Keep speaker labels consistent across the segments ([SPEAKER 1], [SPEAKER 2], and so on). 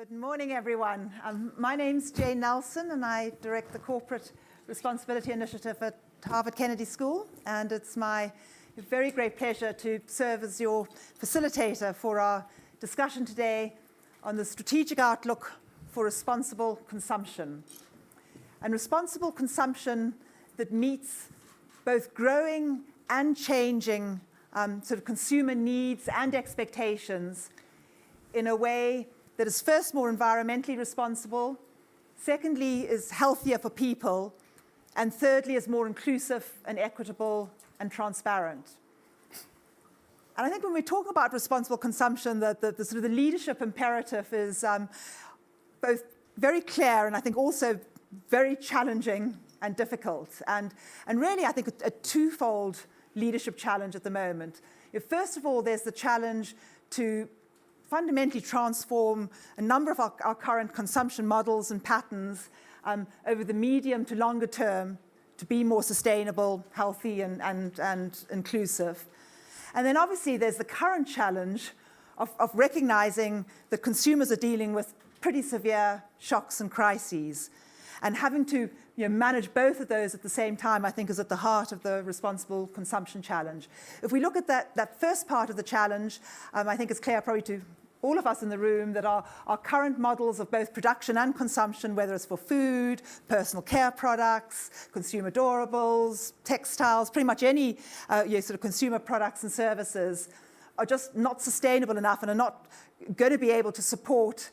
[SPEAKER 1] Good morning, everyone. My name's Jane Nelson, and I direct the Corporate Responsibility Initiative at Harvard Kennedy School. And it's my very great pleasure to serve as your facilitator for our discussion today on the strategic outlook for responsible consumption. And responsible consumption that meets both growing and changing sort of consumer needs and expectations in a way that is first more environmentally responsible, secondly is healthier for people, and thirdly is more inclusive and equitable and transparent. And I think when we talk about responsible consumption, the sort of the leadership imperative is both very clear and I think also very challenging and difficult. And really, I think a twofold leadership challenge at the moment. First of all, there's the challenge to fundamentally transform a number of our current consumption models and patterns over the medium to longer term to be more sustainable, healthy, and inclusive. And then obviously there's the current challenge of recognizing that consumers are dealing with pretty severe shocks and crises. And having to manage both of those at the same time, I think, is at the heart of the responsible consumption challenge. If we look at that first part of the challenge, I think it's clear probably to all of us in the room that our current models of both production and consumption, whether it's for food, personal care products, consumer durables, textiles, pretty much any sort of consumer products and services, are just not sustainable enough and are not going to be able to support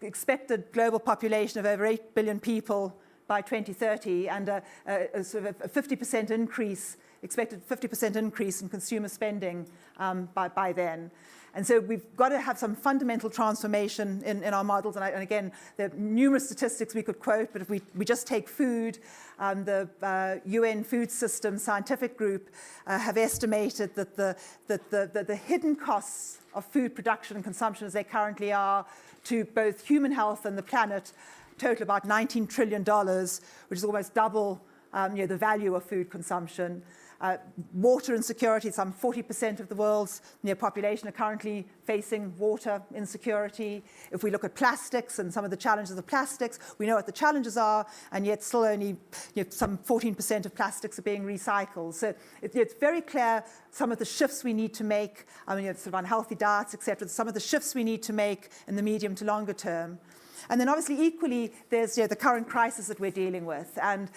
[SPEAKER 1] expected global population of over 8 billion people by 2030 and a sort of a 50% increase, expected 50% increase in consumer spending by then. And so we've got to have some fundamental transformation in our models. And again, there are numerous statistics we could quote, but if we just take food, the UN Food System Scientific Group have estimated that the hidden costs of food production and consumption as they currently are to both human health and the planet total about $19 trillion, which is almost double the value of food consumption. Water insecurity, some 40% of the world's population are currently facing water insecurity. If we look at plastics and some of the challenges of plastics, we know what the challenges are, and yet still only some 14% of plastics are being recycled. So it's very clear some of the shifts we need to make, sort of unhealthy diets, etc., some of the shifts we need to make in the medium to longer term. And then obviously equally, there's the current crisis that we're dealing with. And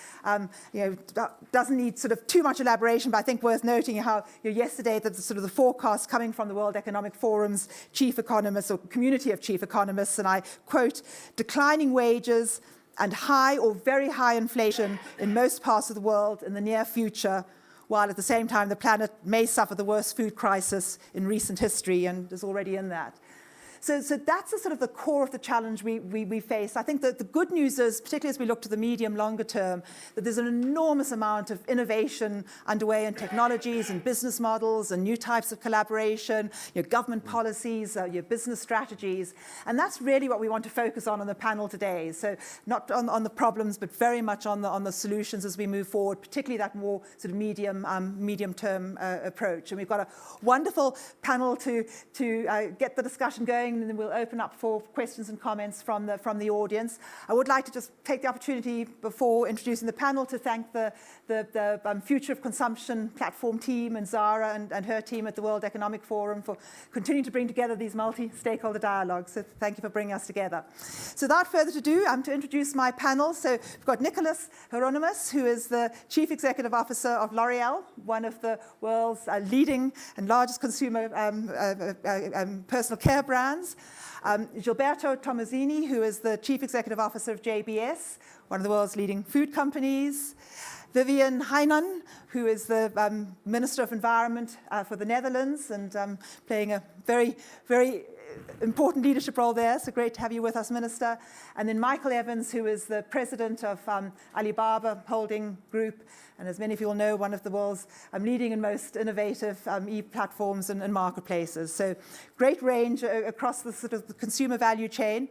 [SPEAKER 1] doesn't need sort of too much elaboration, but I think worth noting how yesterday that sort of the forecast coming from the World Economic Forum's chief economists or community of chief economists, and I quote, declining wages and high or very high inflation in most parts of the world in the near future, while at the same time the planet may suffer the worst food crisis in recent history and is already in that. So that's the sort of the core of the challenge we face. I think that the good news is, particularly as we look to the medium, longer term, that there's an enormous amount of innovation underway in technologies and business models and new types of collaboration, government policies, business strategies. And that's really what we want to focus on the panel today. So not on the problems, but very much on the solutions as we move forward, particularly that more sort of medium-term approach. And we've got a wonderful panel to get the discussion going, and then we'll open up for questions and comments from the audience. I would like to just take the opportunity before introducing the panel to thank the Future of Consumption platform team and Zara and her team at the World Economic Forum for continuing to bring together these multi-stakeholder dialogues. So thank you for bringing us together. So without further ado, I'm to introduce my panel. So we've got Nicholas Hieronymus, who is the Chief Executive Officer of L'Oreal, one of the world's leading and largest consumer personal care brands. Gilberto Tomazini, who is the Chief Executive Officer of JBS, one of the world's leading food companies. Vivianne Heijnen, who is the Minister of Environment for the Netherlands and playing a very, very important leadership role there. So great to have you with us, Minister. And then Michael Evans, who is the President of Alibaba Holding Group, and as many of you will know, one of the world's leading and most innovative e-platforms and marketplaces. So great range across the sort of the consumer value chain.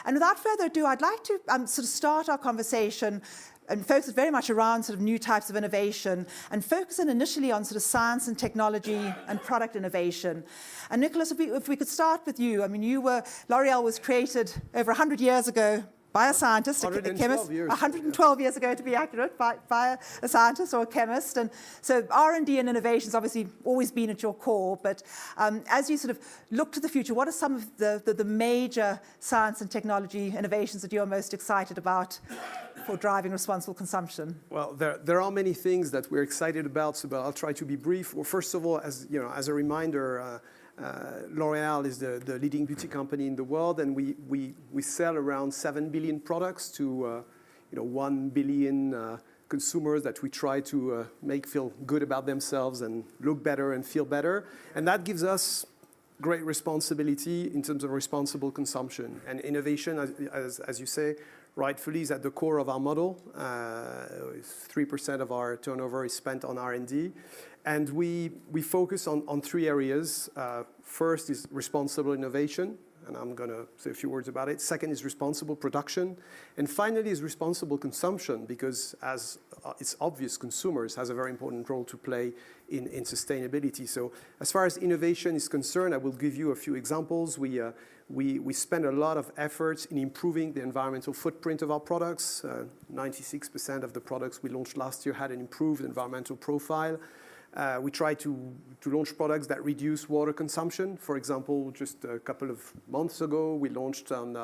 [SPEAKER 1] And without further ado, I'd like to sort of start our conversation and focus very much around sort of new types of innovation, and focusing initially on sort of science and technology and product innovation. And Nicholas, if we could start with you. I mean, L'Oreal was created over 100 years ago by a scientist, a chemist, 112 years ago to be accurate, by a scientist or a chemist. And so R&D and innovation has obviously always been at your core, but as you sort of look to the future, what are some of the major science and technology innovations that you're most excited about for driving responsible consumption?
[SPEAKER 2] Well, there are many things that we're excited about, but I'll try to be brief. Well, first of all, as a reminder, L'Oreal is the leading beauty company in the world, and we sell around 7 billion products to 1 billion consumers that we try to make feel good about themselves and look better and feel better. And that gives us great responsibility in terms of responsible consumption. And innovation, as you say, rightfully is at the core of our model. 3% of our turnover is spent on R&D. And we focus on three areas. First is responsible innovation, and I'm going to say a few words about it. Second is responsible production. And finally is responsible consumption, because as it's obvious, consumers has a very important role to play in sustainability. So as far as innovation is concerned, I will give you a few examples. We spend a lot of efforts in improving the environmental footprint of our products. 96% of the products we launched last year had an improved environmental profile. We try to launch products that reduce water consumption. For example, just a couple of months ago, we launched on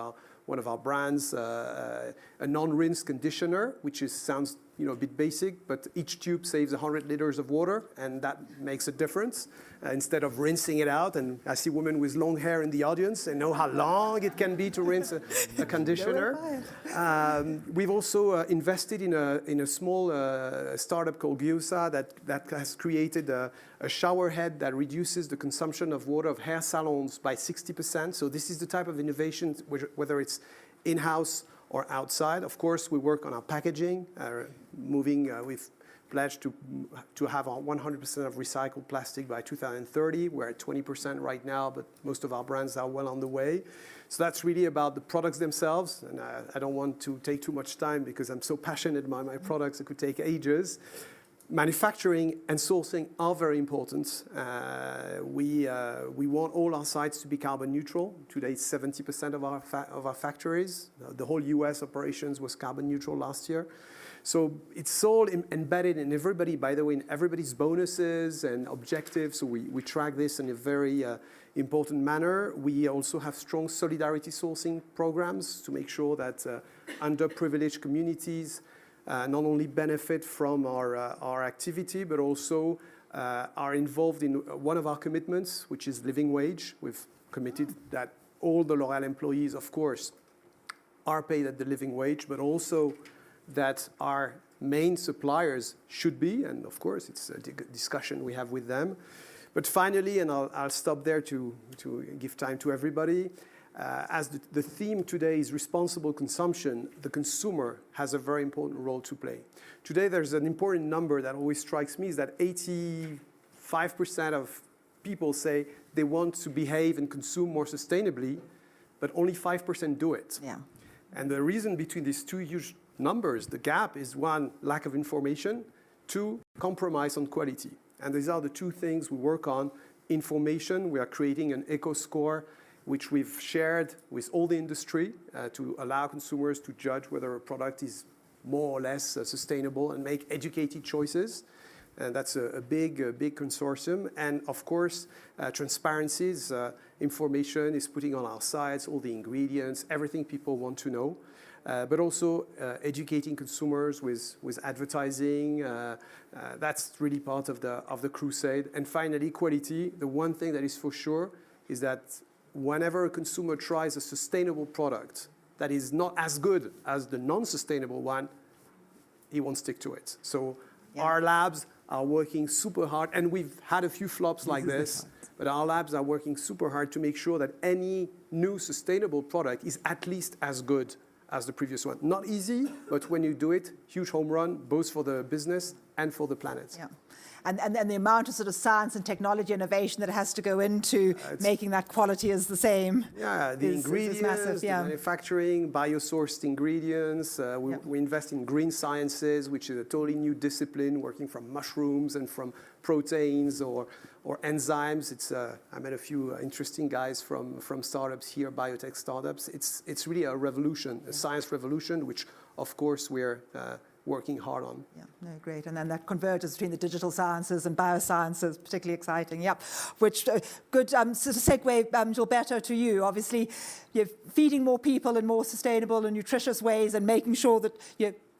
[SPEAKER 2] one of our brands a non-rinse conditioner, which sounds a bit basic, but each tube saves 100 liters of water, and that makes a difference. Instead of rinsing it out, and I see women with long hair in the audience, they know how long it can be to rinse a conditioner. We've also invested in a small startup called Geusa that has created a shower head that reduces the consumption of water of hair salons by 60%. So this is the type of innovation, whether it's in-house or outside. Of course, we work on our packaging, we've pledged to have 100% of recycled plastic by 2030. We're at 20% right now, but most of our brands are well on the way. So that's really about the products themselves, and I don't want to take too much time because I'm so passionate about my products, it could take ages. Manufacturing and sourcing are very important. We want all our sites to be carbon neutral. Today, 70% of our factories. The whole US operations was carbon neutral last year. So it's all embedded in everybody, by the way, in everybody's bonuses and objectives. So we track this in a very important manner. We also have strong solidarity sourcing programs to make sure that underprivileged communities not only benefit from our activity, but also are involved in one of our commitments, which is living wage. We've committed that all the L'Oréal employees, of course, are paid at the living wage, but also that our main suppliers should be, and of course, it's a discussion we have with them. But finally, and I'll stop there to give time to everybody, as the theme today is responsible consumption, the consumer has a very important role to play. Today, there's an important number that always strikes me, is that 85% of people say they want to behave and consume more sustainably, but only 5% do it.
[SPEAKER 1] Yeah.
[SPEAKER 2] And the reason between these two huge numbers, the gap is one, lack of information, two, compromise on quality. And these are the two things we work on. Information, we are creating an eco score which we've shared with all the industry to allow consumers to judge whether a product is more or less sustainable and make educated choices. And that's a big consortium. And of course, transparency is information is putting on our sites, all the ingredients, everything people want to know. But also educating consumers with advertising. That's really part of the crusade. And finally, quality. The one thing that is for sure is that whenever a consumer tries a sustainable product that is not as good as the non-sustainable one, he won't stick to it. So our labs are working super hard, and we've had a few flops like this, but our labs are working super hard to make sure that any new sustainable product is at least as good as the previous one. Not easy, but when you do it, huge home run, both for the business and for the planet.
[SPEAKER 1] Yeah. and the amount of sort of science and technology innovation that has to go into making that quality is the same.
[SPEAKER 2] Yeah, the ingredients,
[SPEAKER 1] massive,
[SPEAKER 2] the manufacturing, biosourced ingredients. We invest in green sciences, which is a totally new discipline, working from mushrooms and from proteins or enzymes. I met a few interesting guys from startups here, biotech startups. It's really a revolution, a science revolution, which of course we're working hard on.
[SPEAKER 1] Yeah, no, great. And then that convergence between the digital sciences and biosciences, particularly exciting. Yeah, which good sort of segue, Gilberto, to you. Obviously, you're feeding more people in more sustainable and nutritious ways, and making sure that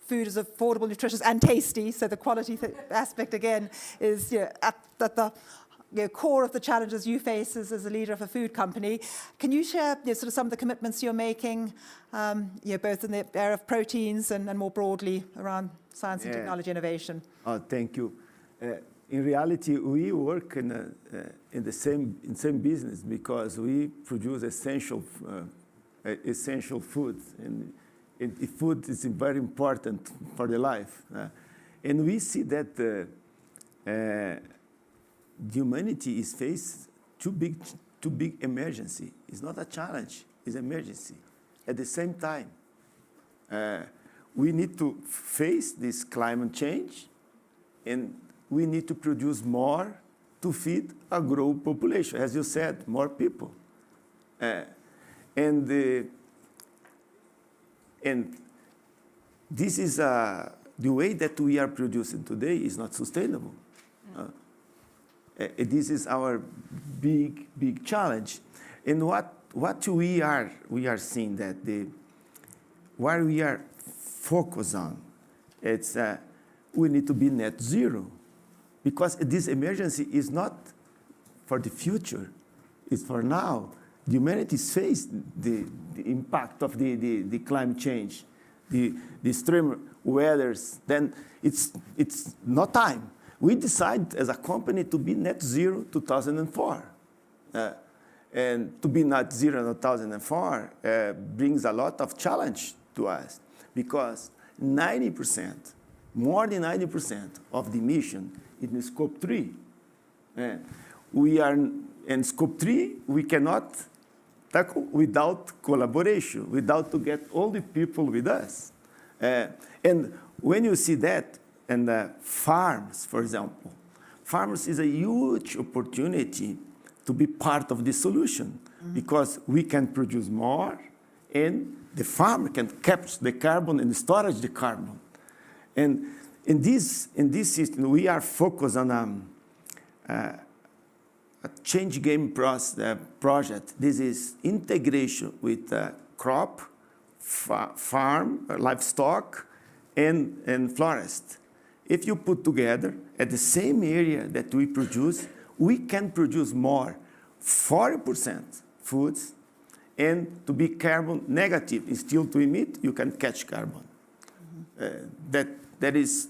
[SPEAKER 1] food is affordable, nutritious, and tasty. So the quality aspect again is at the core of the challenges you face as a leader of a food company. Can you share sort of some of the commitments you're making, both in the area of proteins and more broadly around science and technology innovation?
[SPEAKER 3] Thank you. In reality, we work in the same business because we produce essential foods, and food is very important for the life. And we see that humanity is faced too big emergency. It's not a challenge, it's emergency. At the same time, we need to face this climate change, and we need to produce more to feed a growing population. As you said, more people. And this is the way that we are producing today is not sustainable. This is our big challenge. And what we are seeing that where we are focused on, it's we need to be net zero, because this emergency is not for the future, it's for now. The humanity face the impact of the climate change, the extreme weathers. Then it's no time. We decided as a company to be net zero 2004. And to be net zero in 2004 brings a lot of challenge to us, because 90%, more than 90% of the emission is in scope 3. We are in scope 3, we cannot tackle without collaboration, without to get all the people with us. And when you see that, and farms, for example, farmers is a huge opportunity to be part of the solution, because we can produce more, and the farmer can capture the carbon and storage the carbon. And in this system, we are focused on a change game project. This is integration with crop, farm, livestock, and forest. If you put together at the same area that we produce, we can produce more, 40% foods, and to be carbon negative, and still to emit, you can catch carbon. That is,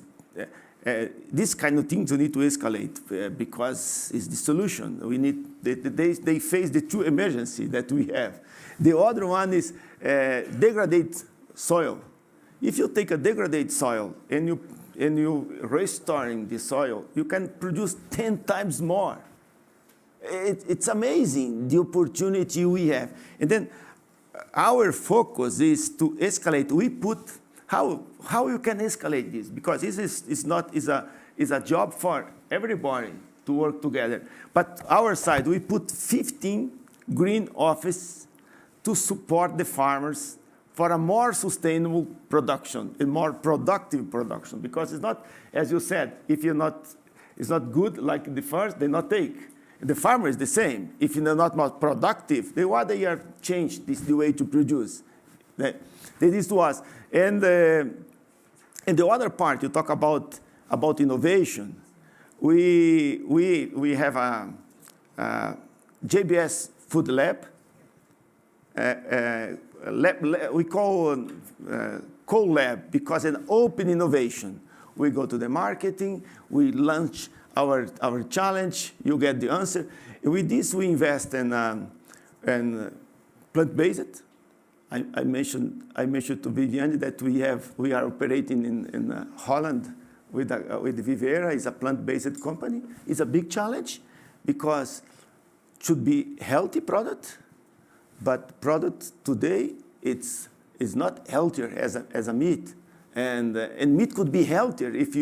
[SPEAKER 3] this kind of things you need to escalate because it's the solution. We need, they face the two emergencies that we have. The other one is degraded soil. If you take a degraded soil and you restoring the soil, you can produce 10 times more. It's amazing the opportunity we have. And then our focus is to escalate. We put how you can escalate this, because this is a job for everybody to work together. But our side, we put 15 green offices to support the farmers for a more sustainable production, a more productive production. Because it's not, as you said, if it's not good like the first, they not take. The farmer is the same. If they're not more productive, they are changed the way to produce. That is to us. And the other part, you talk about innovation. We have a JBS Food Lab. We call co-lab because an open innovation. We go to the marketing, we launch our challenge, you get the answer. With this, we invest in plant-based. I mentioned to Vivianne that we are operating in Holland with Vivianne. It's a plant-based company. It's a big challenge because it should be healthy product, but product today is not healthier as a meat. And meat could be healthier if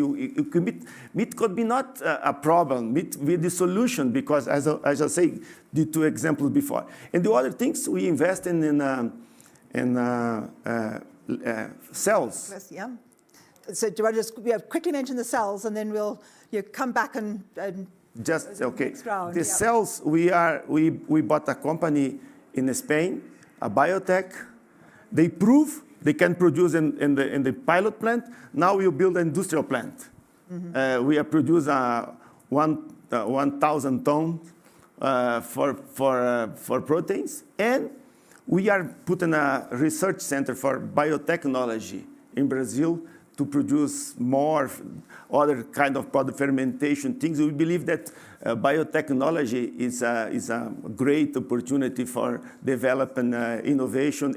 [SPEAKER 3] meat could be not a problem. Meat will be the solution because, as I say, the two examples before. And the other things we invest in cells.
[SPEAKER 1] Yeah. So do I just quickly mention the cells, and then we'll come back and
[SPEAKER 3] just okay.
[SPEAKER 1] Next round,
[SPEAKER 3] the cells we bought a company in Spain, a biotech. They prove they can produce in the pilot plant. Now we'll build an industrial plant. Mm-hmm. We have produced 1,000 tons for proteins, and we are putting a research center for biotechnology in Brazil to produce more other kind of product fermentation things. We believe that biotechnology is a great opportunity for developing innovation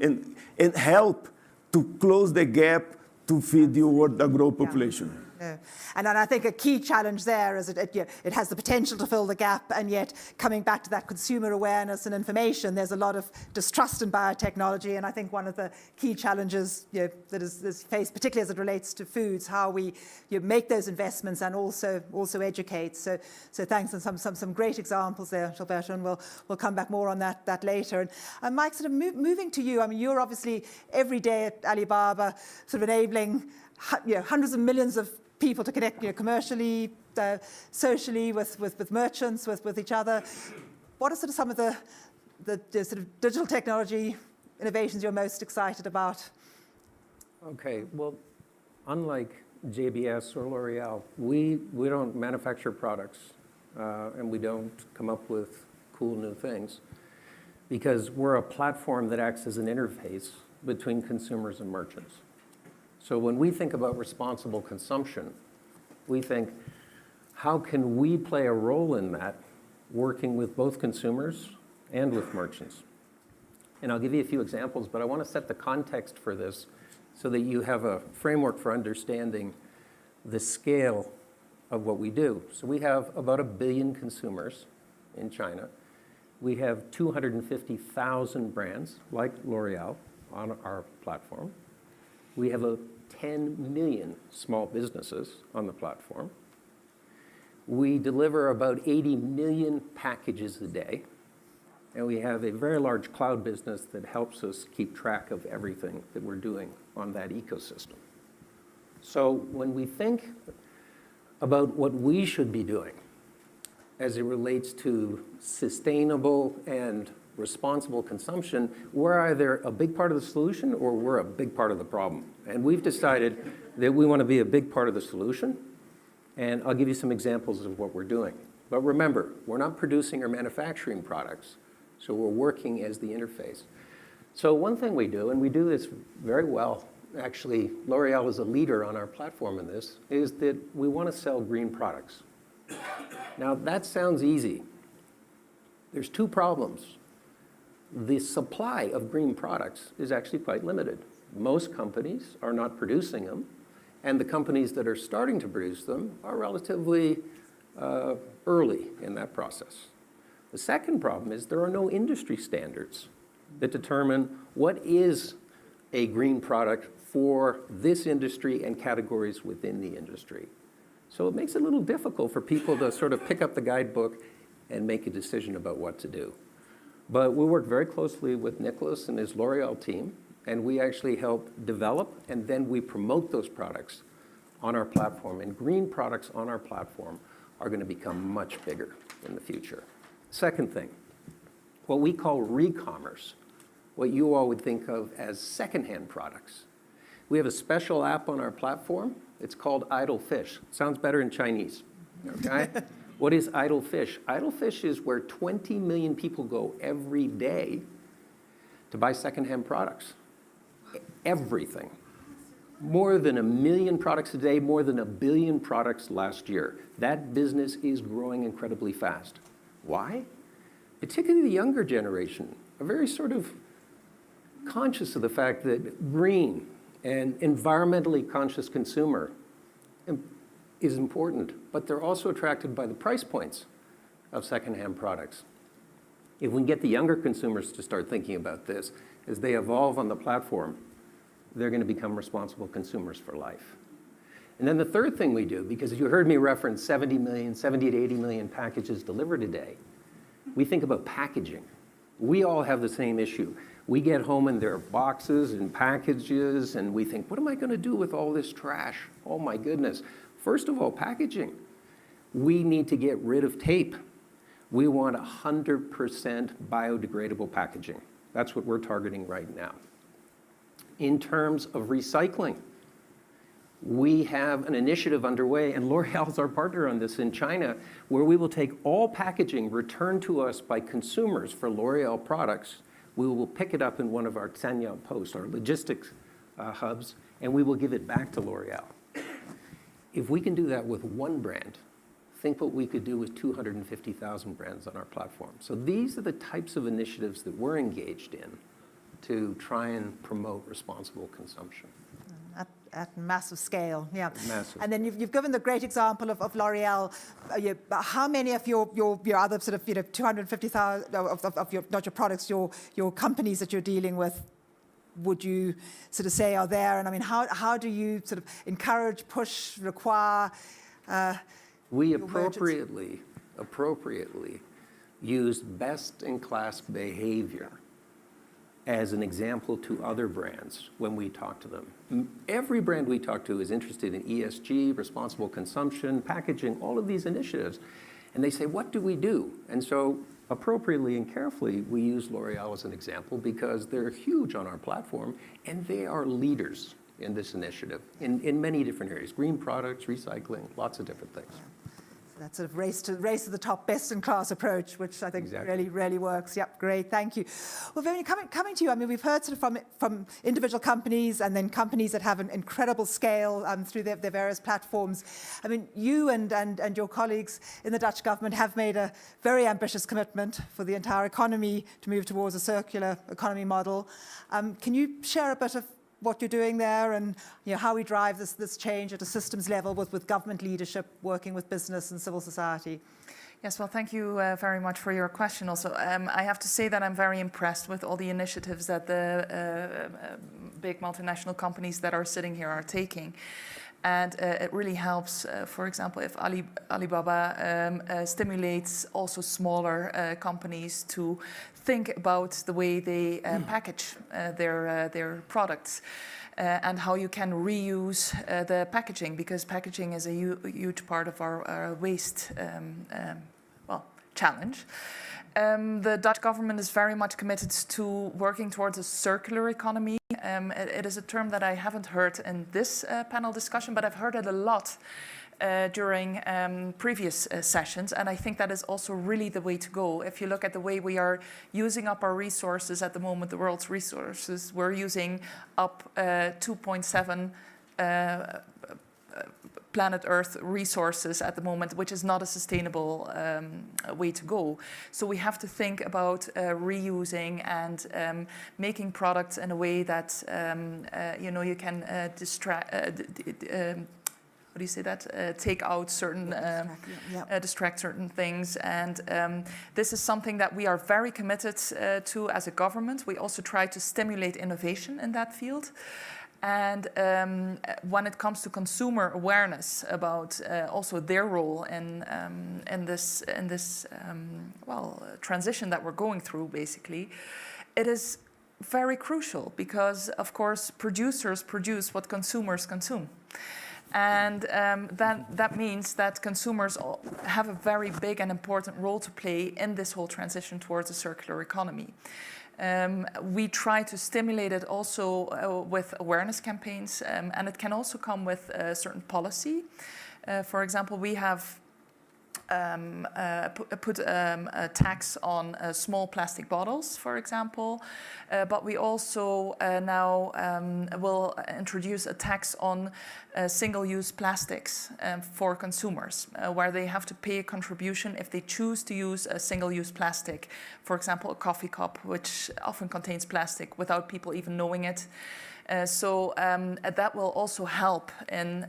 [SPEAKER 3] and help to close the gap to feed the world agro population.
[SPEAKER 1] Yeah. And I think a key challenge there is it has the potential to fill the gap, and yet coming back to that consumer awareness and information, there's a lot of distrust in biotechnology, and I think one of the key challenges that is faced, particularly as it relates to foods, how we make those investments and also educate. So thanks, and some great examples there, Gilberto, and we'll come back more on that later. And Mike, sort of moving to you, I mean, you're obviously every day at Alibaba sort of enabling hundreds of millions of people to connect commercially, socially with merchants, with each other. What are sort of some of the sort of digital technology innovations you're most excited about?
[SPEAKER 4] Okay, well, unlike JBS or L'Oreal, we don't manufacture products and we don't come up with cool new things because we're a platform that acts as an interface between consumers and merchants. So when we think about responsible consumption, we think, how can we play a role in that, working with both consumers and with merchants? And I'll give you a few examples, but I want to set the context for this so that you have a framework for understanding the scale of what we do. So we have about 1 billion consumers in China. We have 250,000 brands like L'Oreal on our platform. We have 10 million small businesses on the platform. We deliver about 80 million packages a day, and we have a very large cloud business that helps us keep track of everything that we're doing on that ecosystem. So when we think about what we should be doing as it relates to sustainable and responsible consumption, we're either a big part of the solution or we're a big part of the problem. And we've decided that we want to be a big part of the solution, and I'll give you some examples of what we're doing. But remember, we're not producing or manufacturing products, so we're working as the interface. So one thing we do, and we do this very well, actually, L'Oreal is a leader on our platform in this, is that we want to sell green products. Now, that sounds easy. There's two problems. The supply of green products is actually quite limited. Most companies are not producing them, and the companies that are starting to produce them are relatively early in that process. The second problem is there are no industry standards that determine what is a green product for this industry and categories within the industry. So it makes it a little difficult for people to sort of pick up the guidebook and make a decision about what to do. But we work very closely with Nicholas and his L'Oreal team, and we actually help develop, and then we promote those products on our platform. And green products on our platform are going to become much bigger in the future. Second thing, what we call re-commerce, what you all would think of as secondhand products. We have a special app on our platform. It's called Idle Fish. Sounds better in Chinese, okay? What is Idle Fish? Idle Fish is where 20 million people go every day to buy secondhand products. Everything. More than 1 million products a day, more than 1 billion products last year. That business is growing incredibly fast. Why? Particularly the younger generation are very sort of conscious of the fact that green and environmentally conscious consumer is important, but they're also attracted by the price points of secondhand products. If we can get the younger consumers to start thinking about this, as they evolve on the platform, they're going to become responsible consumers for life. And then the third thing we do, because you heard me reference 70 to 80 million packages delivered a day, we think about packaging. We all have the same issue. We get home and there are boxes and packages, and we think, what am I going to do with all this trash? Oh my goodness. First of all, packaging. We need to get rid of tape. We want 100% biodegradable packaging. That's what we're targeting right now. In terms of recycling, we have an initiative underway, and L'Oreal is our partner on this in China, where we will take all packaging returned to us by consumers for L'Oreal products. We will pick it up in one of our Sanyao posts, our logistics hubs, and we will give it back to L'Oreal. If we can do that with one brand, think what we could do with 250,000 brands on our platform. So these are the types of initiatives that we're engaged in to try and promote responsible consumption.
[SPEAKER 1] At massive scale, yeah.
[SPEAKER 4] Massive.
[SPEAKER 1] And then you've given the great example of L'Oreal. How many of your other sort of 250,000 of your, not your products, your companies that you're dealing with, would you sort of say are there? And I mean, how do you sort of encourage, push, require?
[SPEAKER 4] We appropriately use best-in-class behavior as an example to other brands when we talk to them. Every brand we talk to is interested in ESG, responsible consumption, packaging, all of these initiatives. And they say, what do we do? And so appropriately and carefully, we use L'Oreal as an example because they're huge on our platform and they are leaders in this initiative in many different areas, green products, recycling, lots of different things.
[SPEAKER 1] That sort of race to the top, best-in-class approach, which I think really works. Yep, great, thank you. Well, Vivianne, coming to you, I mean, we've heard sort of from individual companies and then companies that have an incredible scale through their various platforms. I mean, you and your colleagues in the Dutch government have made a very ambitious commitment for the entire economy to move towards a circular economy model. Can you share a bit of what you're doing there and how we drive this change at a systems level with government leadership, working with business and civil society?
[SPEAKER 5] Yes, well, thank you very much for your question also. I have to say that I'm very impressed with all the initiatives that the big multinational companies that are sitting here are taking. And it really helps, for example, if Alibaba stimulates also smaller companies to think about the way they package their products and how you can reuse the packaging, because packaging is a huge part of our waste challenge. The Dutch government is very much committed to working towards a circular economy. It is a term that I haven't heard in this panel discussion, but I've heard it a lot during previous sessions, and I think that is also really the way to go. If you look at the way we are using up our resources at the moment, the world's resources, we're using up 2.7 planet Earth resources at the moment, which is not a sustainable way to go. So we have to think about reusing and making products in a way that you can take out certain, distract certain things. And this is something that we are very committed to as a government. We also try to stimulate innovation in that field. And when it comes to consumer awareness about also their role in this transition that we're going through, basically, it is very crucial because, of course, producers produce what consumers consume. And that means that consumers have a very big and important role to play in this whole transition towards a circular economy. We try to stimulate it also with awareness campaigns, and it can also come with certain policy. For example, we have put a tax on small plastic bottles, for example, but we also now will introduce a tax on single-use plastics for consumers, where they have to pay a contribution if they choose to use a single-use plastic, for example, a coffee cup, which often contains plastic without people even knowing it. So that will also help in,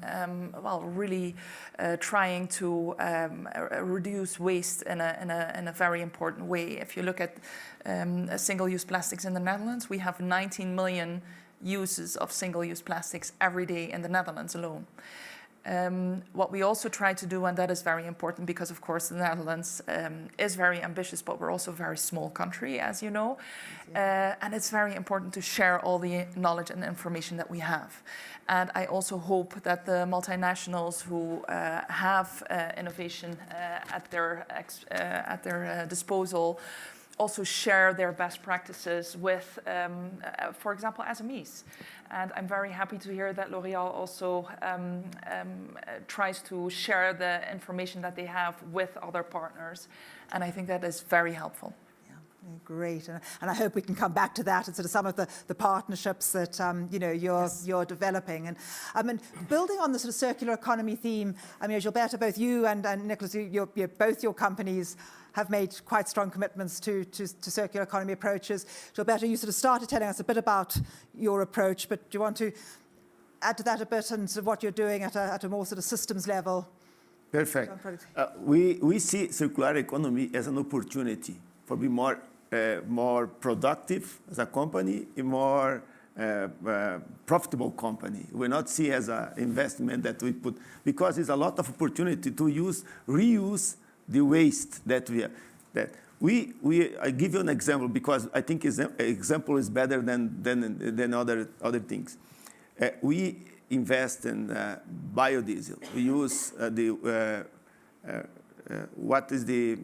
[SPEAKER 5] really trying to reduce waste in a very important way. If you look at single-use plastics in the Netherlands, we have 19 million uses of single-use plastics every day in the Netherlands alone. What we also try to do, and that is very important because, of course, the Netherlands is very ambitious, but we're also a very small country, as you know. And it's very important to share all the knowledge and information that we have. And I also hope that the multinationals who have innovation at their disposal also share their best practices with, for example, SMEs. And I'm very happy to hear that L'Oréal also tries to share the information that they have with other partners. And I think that is very helpful.
[SPEAKER 1] Yeah, great. And I hope we can come back to that and sort of some of the partnerships that you're developing. And I mean, building on the sort of circular economy theme, I mean, Gilberto, both you and Nicholas, both your companies have made quite strong commitments to circular economy approaches. Gilberto, you sort of started telling us a bit about your approach, but do you want to add to that a bit and sort of what you're doing at a more sort of systems level?
[SPEAKER 3] Perfect. We see circular economy as an opportunity for being more productive as a company, a more profitable company. We not see as an investment that we put, because there's a lot of opportunity to reuse the waste that I give you an example because I think example is better than other things. We invest in biodiesel. We use what is the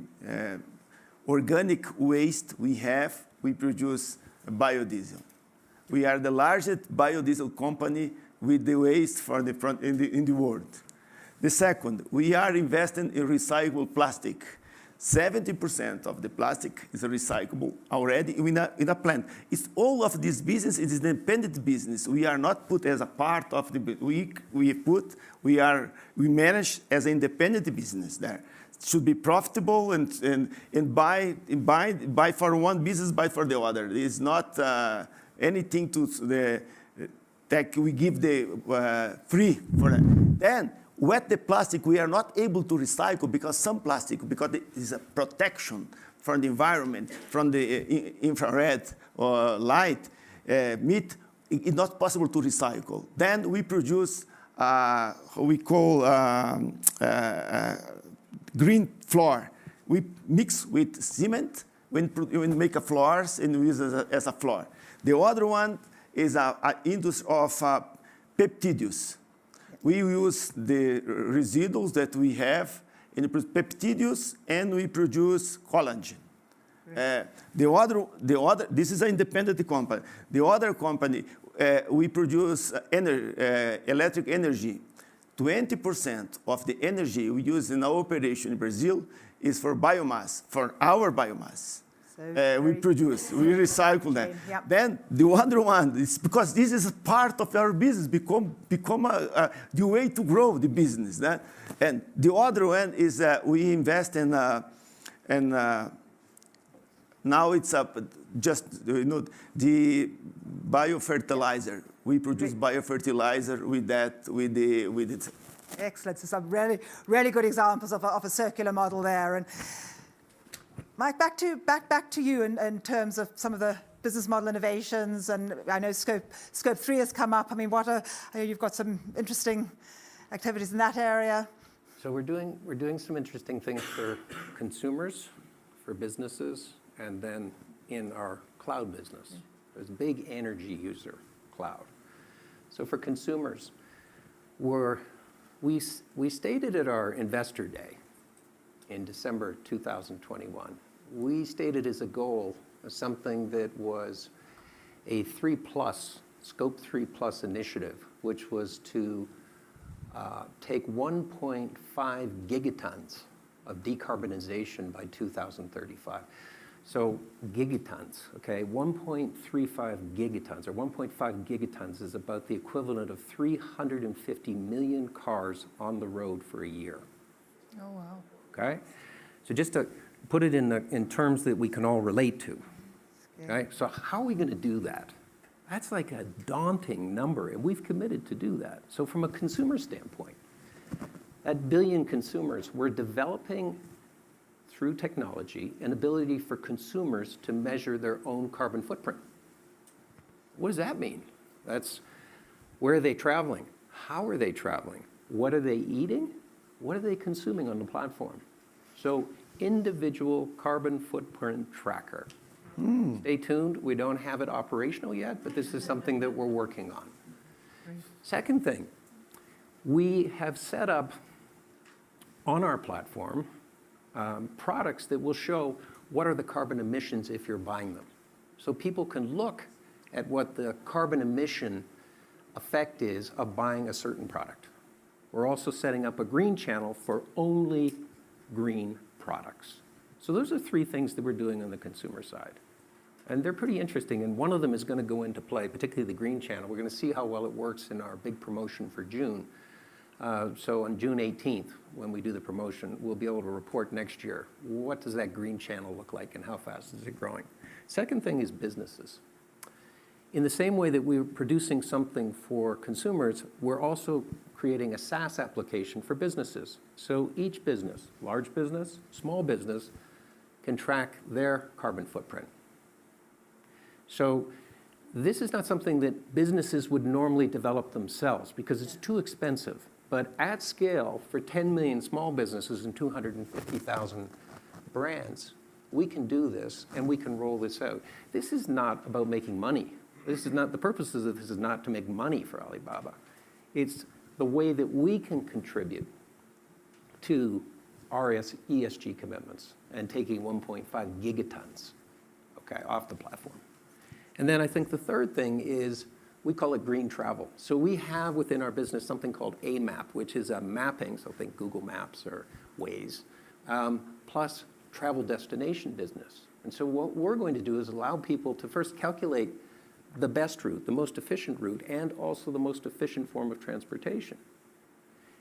[SPEAKER 3] organic waste we have. We produce biodiesel. We are the largest biodiesel company with the waste for the front in the world. The second, we are investing in recyclable plastic. 70% of the plastic is recyclable already in a plant. It's all of this business is an independent business. We are not put as a part of the we manage as an independent business there. It should be profitable and buy for one business, buy for the other. It's not anything to the that we give the free for that. Then wet the plastic, we are not able to recycle because some plastic, because it is a protection from the environment, from the infrared or light, it's not possible to recycle. Then we produce what we call green floor. We mix with cement when make a floors and we use it as a floor. The other one is an industry of peptides. We use the residuals that we have in peptides, and we produce collagen. This is an independent company. The other company, we produce electric energy. 20% of the energy we use in our operation in Brazil is for biomass, for our biomass. We produce, we recycle that.
[SPEAKER 1] Yep.
[SPEAKER 3] Then the other one is because this is part of our business, become the way to grow the business. And the other one is we invest in now it's just the biofertilizer. We produce biofertilizer with that with it.
[SPEAKER 1] Excellent. So some really, really good examples of a circular model there. And Mike, back to you in terms of some of the business model innovations, and I know scope 3 has come up. I mean, I know you've got some interesting activities in that area.
[SPEAKER 4] So we're doing some interesting things for consumers, for businesses, and then in our cloud business. There's a big energy user, cloud. So for consumers, we stated at our investor day in December 2021, we stated as a goal something that was a scope 3+ initiative, which was to take 1.5 gigatons of decarbonization by 2035. So gigatons, okay, 1.35 gigatons or 1.5 gigatons is about the equivalent of 350 million cars on the road for a year.
[SPEAKER 5] Oh, wow.
[SPEAKER 4] Okay? So just to put it in terms that we can all relate to. Okay? So how are we going to do that? That's like a daunting number, and we've committed to do that. So from a consumer standpoint, at billion consumers, we're developing through technology an ability for consumers to measure their own carbon footprint. What does that mean? That's where are they traveling? How are they traveling? What are they eating? What are they consuming on the platform? So individual carbon footprint tracker. Stay tuned. We don't have it operational yet, but this is something that we're working on. Second thing, we have set up on our platform products that will show what are the carbon emissions if you're buying them. So people can look at what the carbon emission effect is of buying a certain product. We're also setting up a green channel for only green products. So those are three things that we're doing on the consumer side. And they're pretty interesting, and one of them is going to go into play, particularly the green channel. We're going to see how well it works in our big promotion for June. So on June 18th, when we do the promotion, we'll be able to report next year, what does that green channel look like and how fast is it growing? Second thing is businesses. In the same way that we're producing something for consumers, we're also creating a SaaS application for businesses. So each business, large business, small business, can track their carbon footprint. So this is not something that businesses would normally develop themselves because it's too expensive. But at scale, for 10 million small businesses and 250,000 brands, we can do this and we can roll this out. This is not about making money. This is not, the purpose of this is not to make money for Alibaba. It's the way that we can contribute to our ESG commitments and taking 1.5 gigatons, okay, off the platform. And then I think the third thing is we call it green travel. So we have within our business something called a map, which is a mapping, so think Google Maps or Waze, plus travel destination business. And so what we're going to do is allow people to first calculate the best route, the most efficient route, and also the most efficient form of transportation.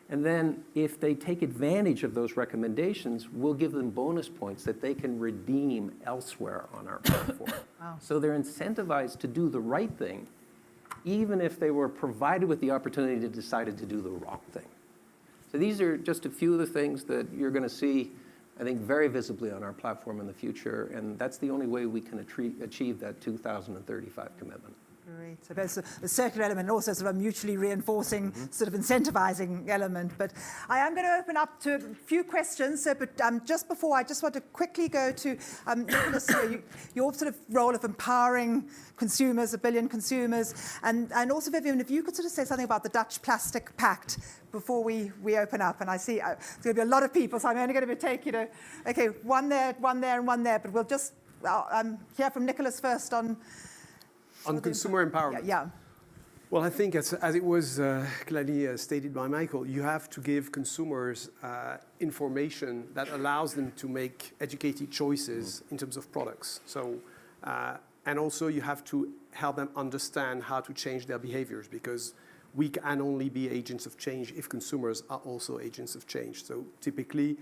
[SPEAKER 4] And then if they take advantage of those recommendations, we'll give them bonus points that they can redeem elsewhere on our platform.
[SPEAKER 1] Wow.
[SPEAKER 4] So they're incentivized to do the right thing, even if they were provided with the opportunity to decide to do the wrong thing. So these are just a few of the things that you're going to see, I think, very visibly on our platform in the future, and that's the only way we can achieve that 2035 commitment.
[SPEAKER 1] Great. So there's a circular element and also sort of a mutually reinforcing sort of incentivizing element. But I am going to open up to a few questions. So, but just before, I just want to quickly go to Nicholas, your sort of role of empowering consumers, 1 billion consumers. And also, Vivianne, if you could sort of say something about the Dutch Plastic Pact before we open up. And I see there's going to be a lot of people, so I'm only going to take, okay, one there, and one there. But we'll just hear from Nicholas first on
[SPEAKER 2] consumer empowerment.
[SPEAKER 1] Yeah.
[SPEAKER 2] Well, I think as it was clearly stated by Michael, you have to give consumers information that allows them to make educated choices in terms of products. So, and also you have to help them understand how to change their behaviors, because we can only be agents of change if consumers are also agents of change. So typically,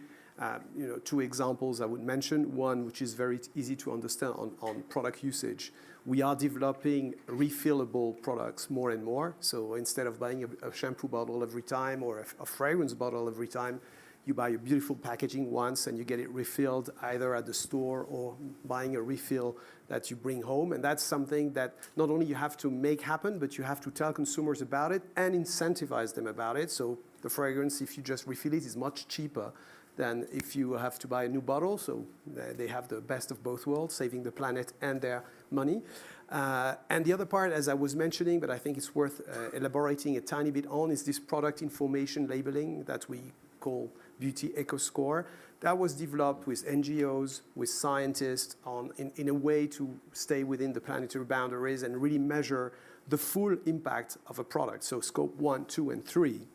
[SPEAKER 2] two examples I would mention. One, which is very easy to understand on product usage. We are developing refillable products more and more. So instead of buying a shampoo bottle every time or a fragrance bottle every time, you buy a beautiful packaging once and you get it refilled either at the store or buying a refill that you bring home. And that's something that not only you have to make happen, but you have to tell consumers about it and incentivize them about it. So the fragrance, if you just refill it, is much cheaper than if you have to buy a new bottle. So they have the best of both worlds, saving the planet and their money. And the other part, as I was mentioning, but I think it's worth elaborating a tiny bit on, is this product information labeling that we call Beauty Eco Score. That was developed with NGOs, with scientists, in a way to stay within the planetary boundaries and really measure the full impact of a product, so scope 1, 2, and 3.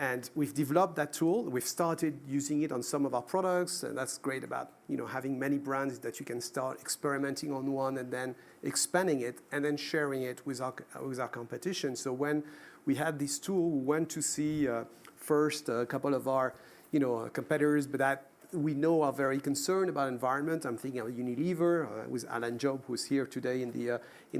[SPEAKER 2] And we've developed that tool. We've started using it on some of our products, and that's great about having many brands that you can start experimenting on one and then expanding it and then sharing it with our competition. So when we had this tool, we went to see first a couple of our competitors, but that we know are very concerned about environment. I'm thinking of Unilever with Alan Job, who's here today in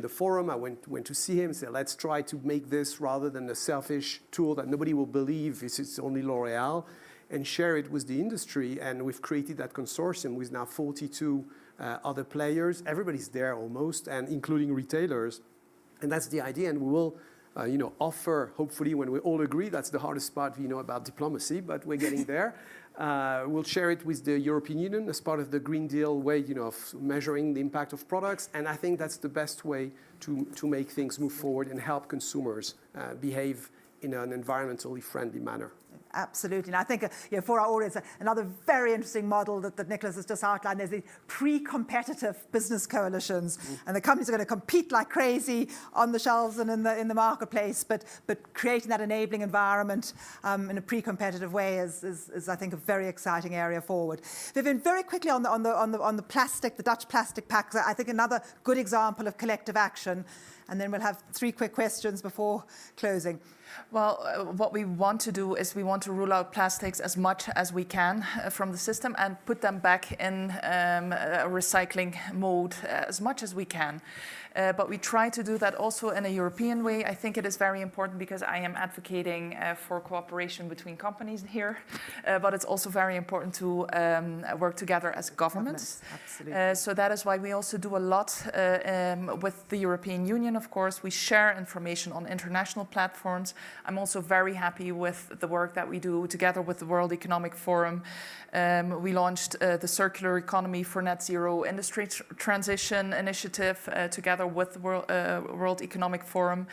[SPEAKER 2] the forum. I went to see him and said, let's try to make this rather than a selfish tool that nobody will believe it's only L'Oreal, and share it with the industry. And we've created that consortium with now 42 other players. Everybody's there almost, and including retailers. And that's the idea. And we will offer, hopefully, when we all agree, that's the hardest part, about diplomacy, but we're getting there. We'll share it with the European Union as part of the Green Deal way, of measuring the impact of products. And I think that's the best way to make things move forward and help consumers behave in an environmentally friendly manner.
[SPEAKER 1] Absolutely. And I think for our audience, another very interesting model that Nicholas has just outlined is the pre-competitive business coalitions. And the companies are going to compete like crazy on the shelves and in the marketplace, but creating that enabling environment in a pre-competitive way is I think, a very exciting area forward. Vivianne, very quickly on the plastic, the Dutch plastic packs, I think another good example of collective action. And then we'll have 3 quick questions before closing.
[SPEAKER 5] Well, what we want to do is we want to rule out plastics as much as we can from the system and put them back in a recycling mode as much as we can. But we try to do that also in a European way. I think it is very important because I am advocating for cooperation between companies here. But it's also very important to work together as governments.
[SPEAKER 1] Absolutely.
[SPEAKER 5] So that is why we also do a lot with the European Union, of course. We share information on international platforms. I'm also very happy with the work that we do together with the World Economic Forum. We launched the Circular Economy for Net Zero Industry Transition initiative together with the World Economic Forum.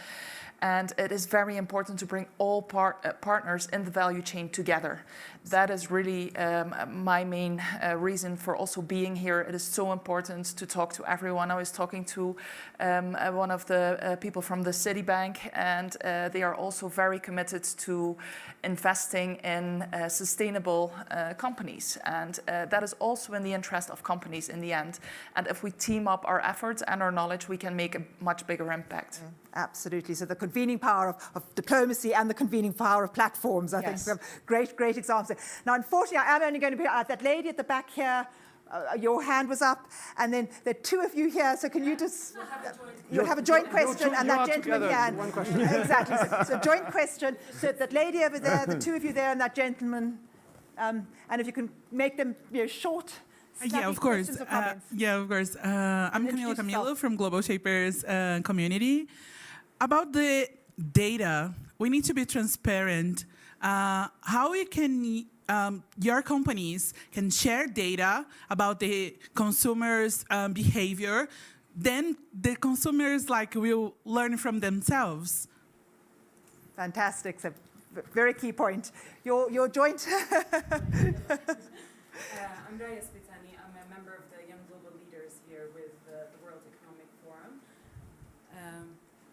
[SPEAKER 5] And it is very important to bring all partners in the value chain together. That is really my main reason for also being here. It is so important to talk to everyone. I was talking to one of the people from the Citibank, and they are also very committed to investing in sustainable companies. And that is also in the interest of companies in the end. And if we team up our efforts and our knowledge, we can make a much bigger impact.
[SPEAKER 1] Yeah, absolutely. So the convening power of diplomacy and the convening power of platforms, I think we have great examples. Now, unfortunately, I am only going to be that lady at the back here. Your hand was up, and then there are 2 of you here. So can you just? You'll have a joint question, and that gentleman here.
[SPEAKER 2] One question.
[SPEAKER 1] Exactly. So joint question. So that lady over there, the 2 of you there, and that gentleman. And if you can make them short.
[SPEAKER 6] Yeah, of course. I'm Camilo from Global Shapers community. About the data, we need to be transparent. How we can, your companies can share data about the consumers' behavior, then the consumers will learn from themselves.
[SPEAKER 1] Fantastic. So very key point. Your joint.
[SPEAKER 7] I'm Raya Spitani. I'm a member of the Young Global Leaders here with the World Economic Forum.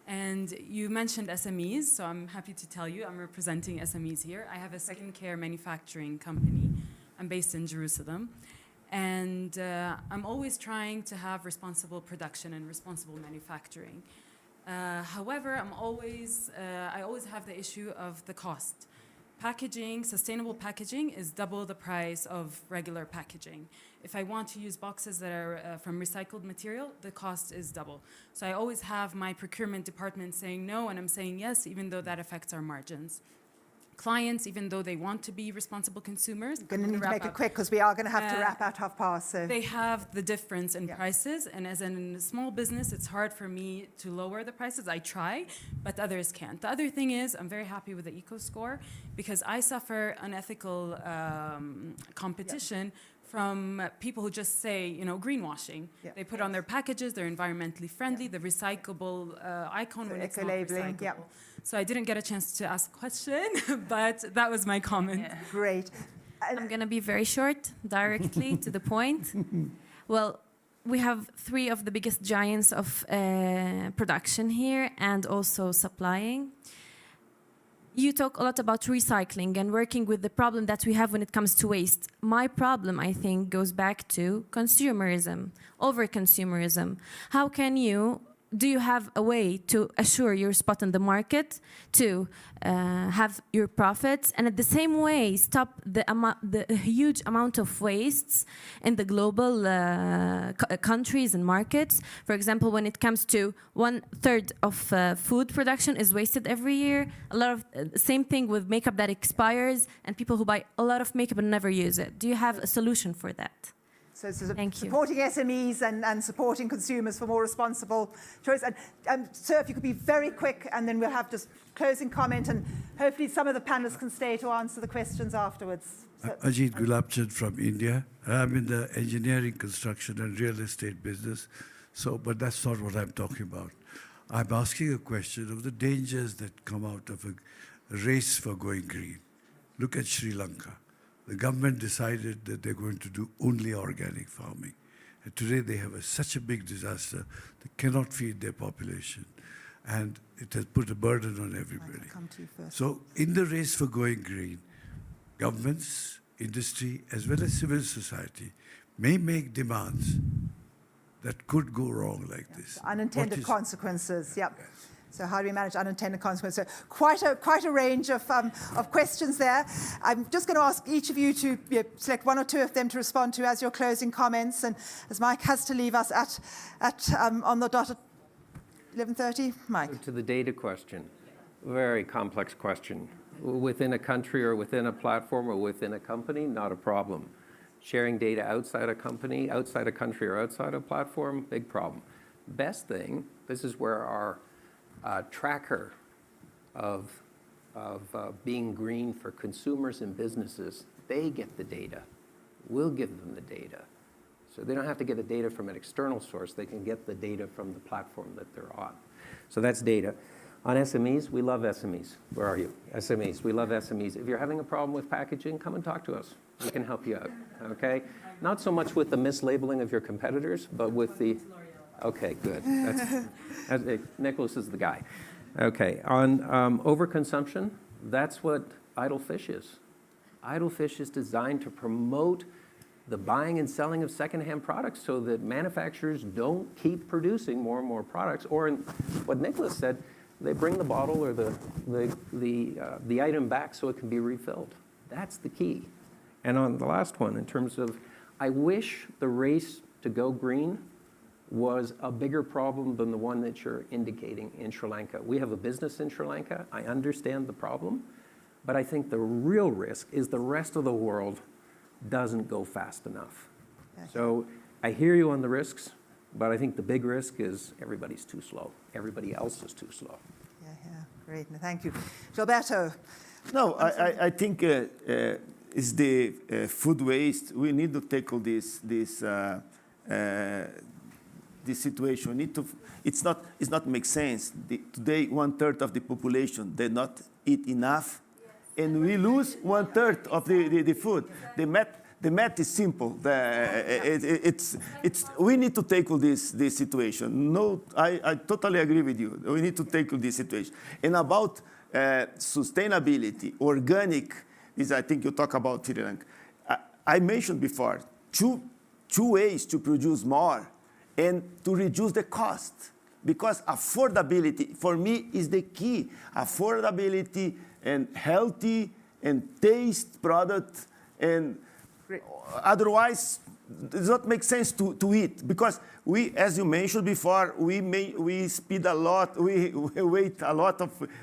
[SPEAKER 7] And you mentioned SMEs, so I'm happy to tell you I'm representing SMEs here. I have a skincare manufacturing company. I'm based in Jerusalem. And I'm always trying to have responsible production and responsible manufacturing. However, I always have the issue of the cost. Packaging, sustainable packaging is double the price of regular packaging. If I want to use boxes that are from recycled material, the cost is double. So I always have my procurement department saying no, and I'm saying yes, even though that affects our margins. Clients, even though they want to be responsible consumers.
[SPEAKER 1] Going to need to make it quick because we are going to have to wrap out 1:30. So.
[SPEAKER 7] They have the difference in prices, and as in a small business, it's hard for me to lower the prices. I try, but others can't. The other thing is, I'm very happy with the eco score because I suffer unethical competition from people who just say, greenwashing. Yeah. They put on their packages, they're environmentally friendly, the recyclable icon when it's not recyclable. Yeah. So I didn't get a chance to ask a question, but that was my comment. Yeah.
[SPEAKER 1] Great.
[SPEAKER 8] I'm going to be very short, directly to the point. Well, we have 3 of the biggest giants of production here and also supplying. you talk a lot about recycling and working with the problem that we have when it comes to waste. My problem, I think, goes back to consumerism, over-consumerism. How can you, do you have a way to assure your spot in the market, to have your profits, and at the same way stop the huge amount of wastes in the global countries and markets? For example, when it comes to 1/3 of food production is wasted every year. A lot of same thing with makeup that expires, and people who buy a lot of makeup and never use it. Do you have a solution for that?
[SPEAKER 1] So sort of
[SPEAKER 8] Thank you.
[SPEAKER 1] supporting SMEs and supporting consumers for more responsible choice. And sir, if you could be very quick, and then we'll have just closing comment, and hopefully some of the panelists can stay to answer the questions afterwards. So,
[SPEAKER 9] Ajit Gulabchand from India. I'm in the engineering, construction, and real estate business. So, but that's not what I'm talking about. I'm asking a question of the dangers that come out of a race for going green. Look at Sri Lanka. The government decided that they're going to do only organic farming. And today they have such a big disaster, they cannot feed their population. And it has put a burden on everybody.
[SPEAKER 1] come to you first.
[SPEAKER 9] So in the race for going green, governments, industry, as well as civil society may make demands that could go wrong like this.
[SPEAKER 1] Unintended
[SPEAKER 9] What is-
[SPEAKER 1] consequences, yep.
[SPEAKER 9] Yes.
[SPEAKER 1] So how do we manage unintended consequences? So quite a range of questions there. I'm just going to ask each of you to select one or two of them to respond to as your closing comments. And as Mike has to leave us on the dot at 11:30, Mike.
[SPEAKER 4] To the data question, very complex question. Within a country or within a platform or within a company, not a problem. Sharing data outside a company, outside a country or outside a platform, big problem. Best thing, this is where our tracker of being green for consumers and businesses, they get the data. We'll give them the data. So they don't have to get the data from an external source. They can get the data from the platform that they're on. So that's data. On SMEs, we love SMEs. Where are you? SMEs, we love SMEs. If you're having a problem with packaging, come and talk to us. We can help you out, okay? Not so much with the mislabeling of your competitors, but with the... Okay, good. Nicholas is the guy. Okay, on overconsumption, that's what idle fish is. Idle fish is designed to promote the buying and selling of secondhand products so that manufacturers don't keep producing more and more products. Or in what Nicholas said, they bring the bottle or the item back so it can be refilled. That's the key. And on the last one, in terms of, I wish the race to go green was a bigger problem than the one that you're indicating in Sri Lanka. We have a business in Sri Lanka. I understand the problem, but I think the real risk is the rest of the world doesn't go fast enough. Okay. So I hear you on the risks, but I think the big risk is everybody's too slow. Everybody else is too slow.
[SPEAKER 1] Yeah, great. No, thank you. Gilberto.
[SPEAKER 3] No, I think it's the food waste. We need to tackle this situation. We need to. It's not make sense. Today, 1/3 of the population they not eat enough, and we lose 1/3 of the food. The math is simple. We need to tackle this situation. No, I totally agree with you. We need to tackle this situation. And about sustainability, organic, is I think you talk about Sri Lanka. I mentioned before two ways to produce more and to reduce the cost, because affordability for me is the key. Affordability and healthy and taste product, and otherwise it does not make sense to eat, because we, as you mentioned before, we speed a lot, we wait a lot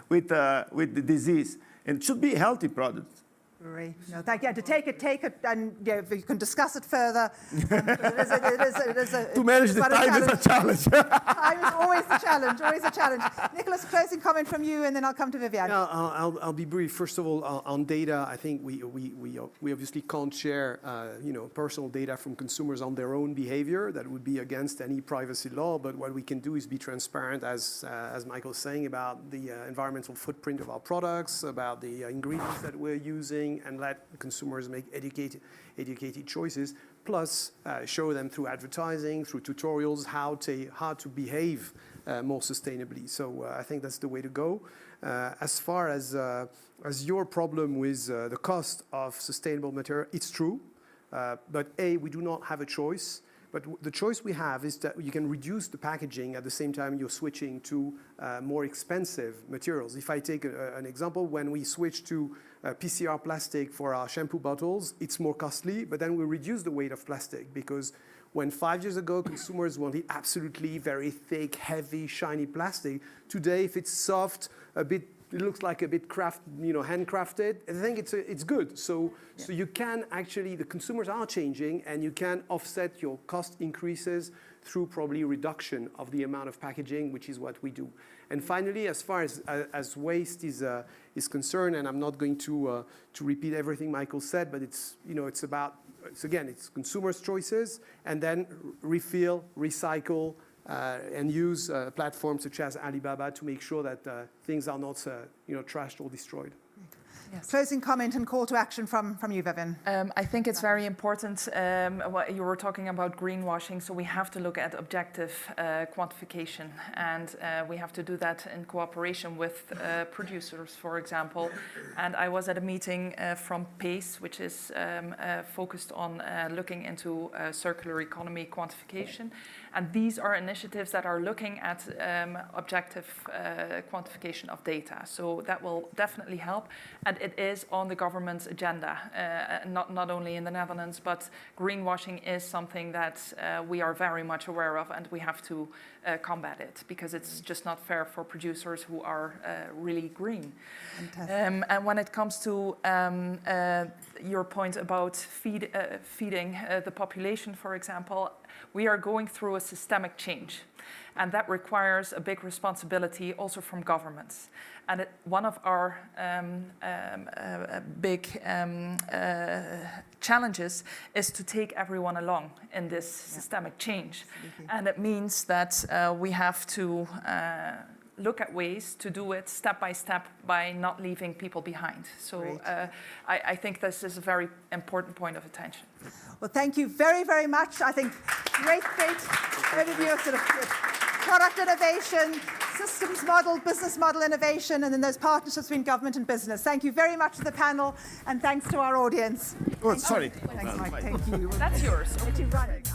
[SPEAKER 3] with the disease, and it should be healthy products.
[SPEAKER 1] Great. No, thank you. And to take it, and you can discuss it further.
[SPEAKER 3] To manage the time is a challenge.
[SPEAKER 1] Time is always a challenge, always a challenge. Nicholas, a closing comment from you, and then I'll come to Vivianne.
[SPEAKER 2] Yeah, I'll be brief. First of all, on data, I think we obviously can't share personal data from consumers on their own behavior. That would be against any privacy law. But what we can do is be transparent, as Michael's saying, about the environmental footprint of our products, about the ingredients that we're using, packaging and let consumers make educated choices, plus show them through advertising, through tutorials, how to behave more sustainably. So I think that's the way to go. As far as your problem with the cost of sustainable material, it's true. But we do not have a choice. But the choice we have is that you can reduce the packaging at the same time you're switching to more expensive materials. If I take an example, when we switch to PCR plastic for our shampoo bottles, it's more costly, but then we reduce the weight of plastic, because when 5 years ago consumers wanted absolutely very thick, heavy, shiny plastic, today if it's soft, it looks like a bit handcrafted, I think it's good. So you can actually, the consumers are changing, and you can offset your cost increases through probably reduction of the amount of packaging, which is what we do. And finally, as far as waste is concerned, and I'm not going to repeat everything Michael said, but it's consumers' choices, and then refill, recycle, and use platforms such as Alibaba to make sure that things are not trashed or destroyed.
[SPEAKER 1] Yes. Closing comment and call to action from you, Vivianne.
[SPEAKER 5] I think it's very important. You were talking about greenwashing, so we have to look at objective quantification, and we have to do that in cooperation with producers, for example. And I was at a meeting from PACE, which is focused on looking into circular economy quantification. And these are initiatives that are looking at objective quantification of data. So that will definitely help. And it is on the government's agenda, not only in the Netherlands, but greenwashing is something that we are very much aware of, and we have to combat it, because it's just not fair for producers who are really green. And when it comes to your point about feeding the population, for example, we are going through a systemic change, and that requires a big responsibility also from governments. And one of our big challenges is to take everyone along in this systemic change. Absolutely. And it means that we have to look at ways to do it step by step by not leaving people behind. So I think this is a very important point of attention.
[SPEAKER 1] Well, thank you very, very much. I think great overview of sort of product innovation, systems model, business model innovation, and then those partnerships between government and business. Thank you very much to the panel, and thanks to our audience.
[SPEAKER 3] Oh, sorry.
[SPEAKER 1] Thanks, Mike. Thank you.
[SPEAKER 5] That's yours.
[SPEAKER 1] Let you run it.